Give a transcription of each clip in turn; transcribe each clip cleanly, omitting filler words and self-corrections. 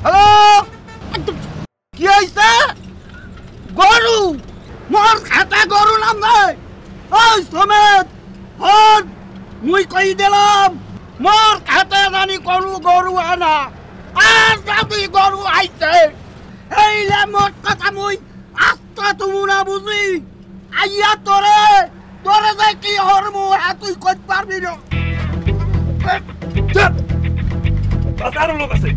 hello কি হইছে গরু মোর খাতা গরু নাম নাই ওই সমেত হন মুই কই দিলাম মোর খাতা জানি কোন গরু আনা আর যদি গরু আইছে এইলে মোর কথা মুই আস্তা তুমি না বুঝি আইয়া তোরে যে কি হরমু তুই কই পারবি না বাজারও লোক আছে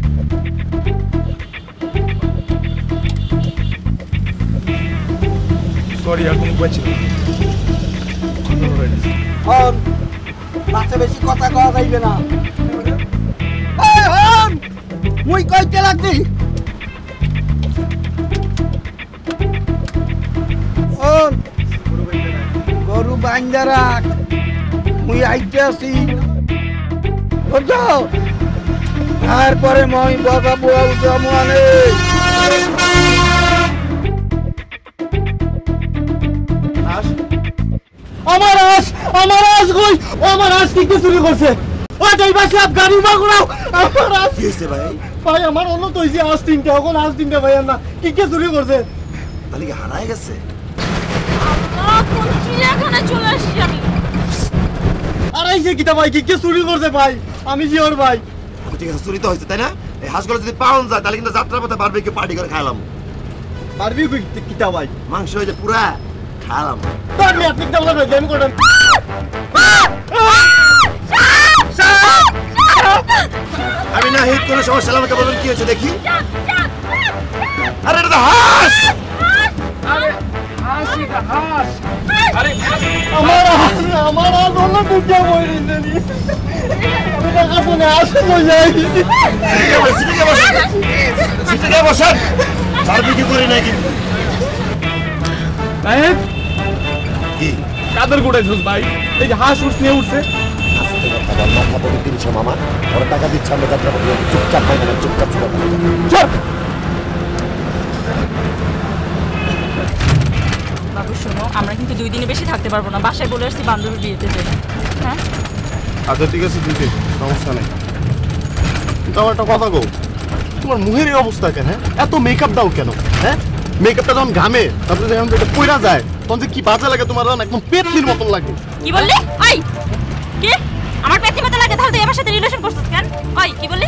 সরি আর কোনো উপায় ছিল হন পাশে বেশি কথা কওয়া যাইবে না এই হন মুই কইতে লাগছি হন গরু বাইন্দা রাখ মুই আইতে আছি বুঝছো তারপরে মই বাবা বুয়া উঠামু আনে আমার আস কই আমার আস কি চুরি করছে ও যাই বাসে আপ গাড়ি মাগুরাও আমার আস কি হইছে ভাই ভাই আমার অন্য তো হইছে আস তিনটা এখন আস তিনটা ভাই না কি চুরি করছে তাহলে কি হারায় গেছে আল্লাহ কোন চিড়িয়াখানা চলে আসছি আমি আর এই যে কিটা ভাই কি চুরি করছে ভাই আমি জিওর ভাই ঠিক আছে চুরি তো হয়েছে তাই না এই হাঁসগুলো যদি পাওয়া যায় তাহলে কিন্তু যাত্রার পথে বারবিকিউ পার্টি করে খাইলাম বারবিকিউ কিটা ভাই মাংস হয়ে যে পুরা খাইলাম তোর নিয়ে আপনি কিটা বলা গেম করেন আমি না হিট কোনো সমস্যা আমাকে বলুন কি হয়েছে দেখি আরে এটা তো হাঁস আরে হাসিটা হাস আরে আমার অন্য দুটো বই দিনি আমি টাকা শুনে আসে তো যাই সিটে বসেন বারবিকিউ করি না কিন্তু সাহেব কি কাদের গুড়াইছস ভাই এই যে হাঁস উঠছে উঠছে আস্তে কথা বল মাথা পড়ে দিনছ মামা ওর টাকা দিচ্ছে আমরা যাত্রা করব চুপচাপ ভাই না চুপচাপ চুপ বাবু শোনো আমরা কিন্তু 2 দিনে বেশি থাকতে পারবো না বাসায় বলে আসছি বান্ধবীর বিয়েতে যাই হ্যাঁ আচ্ছা ঠিক আছে দিতে সমস্যা নেই কিন্তু আমার একটা কথা গো তোমার মুখের এই অবস্থা কেন হ্যাঁ এত মেকআপ দাও কেন হ্যাঁ মেকআপটা যখন ঘামে তারপরে যখন এটা পইরা যায় তখন যে কি বাজে লাগে তোমার একদম পেতনির মতন লাগে কি বললি আই কি আমার পেটনি মতো লাগে তাহলে তুই আমার সাথে রিলেশন করছিস কেন ওই কি বললি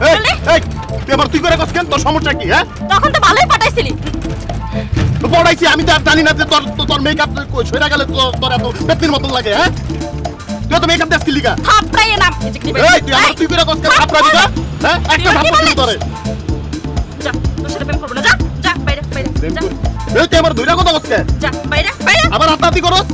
এই এই তুই আবার তুই করে কস কেন তোর সমস্যা কি হ্যাঁ তখন তো ভালোই পাঠাইছিলি পড়াইছি আমি তো আর জানি না যে তোর মেকআপ সইরা গেলে তোর এত পেতনির মতন লাগে হ্যাঁ তুই তো মেকআপ দেখ লিগা থাপড়াইয়ে নাম এই তুই আমার তুই করে কস কেন থাপড়াবি না হ্যাঁ একটা থাপড়া দিবি তোরে যা তোর সাথে প্রেম করব না যা যা বাইরে বাইরে যা এই তুই আমার দুইটা কথা কস কেন যা বাইরে বাইরে আবার হাতাহাতি করস